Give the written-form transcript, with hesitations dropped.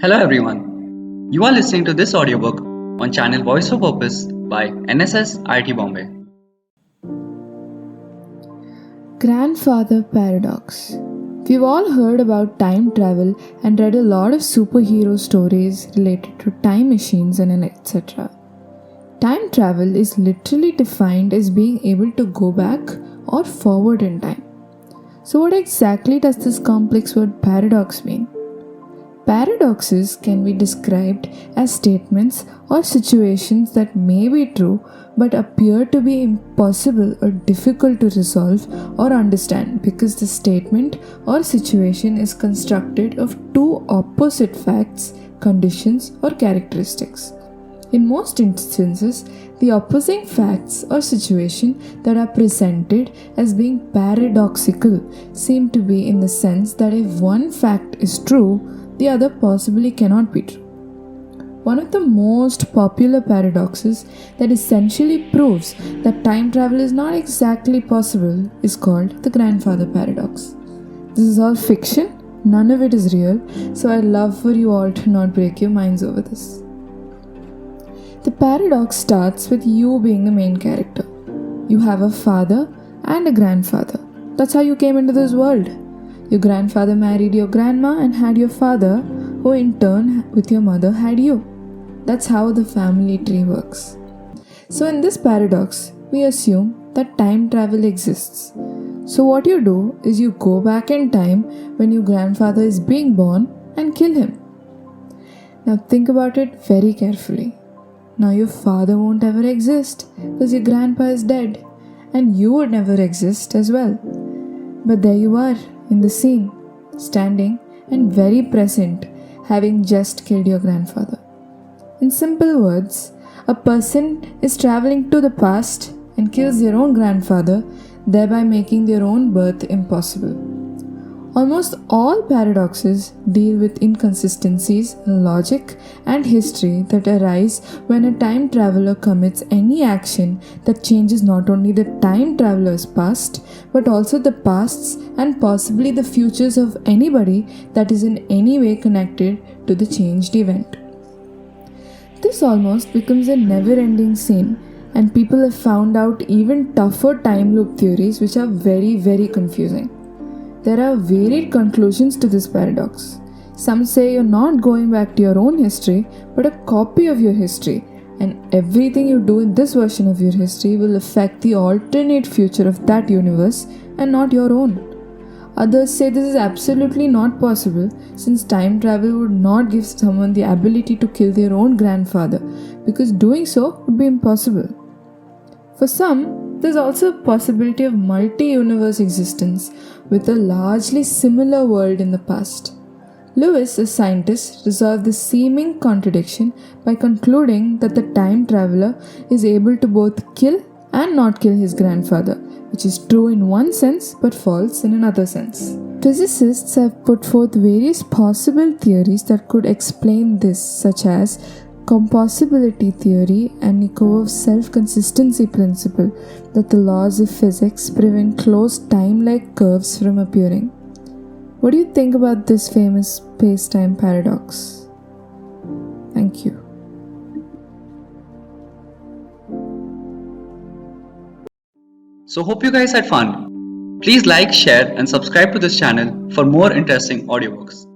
Hello everyone. You are listening to this audiobook on channel Voice for Purpose by NSS IIT Bombay. Grandfather Paradox. We've all heard about time travel and read a lot of superhero stories related to time machines and etc. Time travel is literally defined as being able to go back or forward in time. So, what exactly does this complex word paradox mean? Paradoxes can be described as statements or situations that may be true but appear to be impossible or difficult to resolve or understand because the statement or situation is constructed of two opposite facts, conditions, or characteristics. In most instances, the opposing facts or situation that are presented as being paradoxical seem to be in the sense that if one fact is true, the other possibly cannot be true. One of the most popular paradoxes that essentially proves that time travel is not exactly possible is called the grandfather paradox. This is all fiction, none of it is real, so I'd love for you all to not break your minds over this. The paradox starts with you being the main character. You have a father and a grandfather. That's how you came into this world. Your grandfather married your grandma and had your father, who in turn with your mother had you. That's how the family tree works. So in this paradox, we assume that time travel exists. So what you do is you go back in time when your grandfather is being born and kill him. Now think about it very carefully. Now your father won't ever exist because your grandpa is dead and you would never exist as well. But there you are in the scene, standing and very present, having just killed your grandfather. In simple words, a person is traveling to the past and kills their own grandfather, thereby making their own birth impossible. Almost all paradoxes deal with inconsistencies in logic and history that arise when a time traveler commits any action that changes not only the time traveler's past, but also the pasts and possibly the futures of anybody that is in any way connected to the changed event. This almost becomes a never-ending scene, and people have found out even tougher time loop theories which are very, very confusing. There are varied conclusions to this paradox. Some say you're not going back to your own history, but a copy of your history, and everything you do in this version of your history will affect the alternate future of that universe and not your own. Others say this is absolutely not possible since time travel would not give someone the ability to kill their own grandfather because doing so would be impossible. For some, there's also a possibility of multi-universe existence with a largely similar world in the past. Lewis, a scientist, resolved this seeming contradiction by concluding that the time traveler is able to both kill and not kill his grandfather, which is true in one sense but false in another sense. Physicists have put forth various possible theories that could explain this, such as compossibility theory and Nikolov's self-consistency principle that the laws of physics prevent closed time-like curves from appearing. What do you think about this famous space-time paradox? Thank you. So hope you guys had fun. Please like, share and subscribe to this channel for more interesting audiobooks.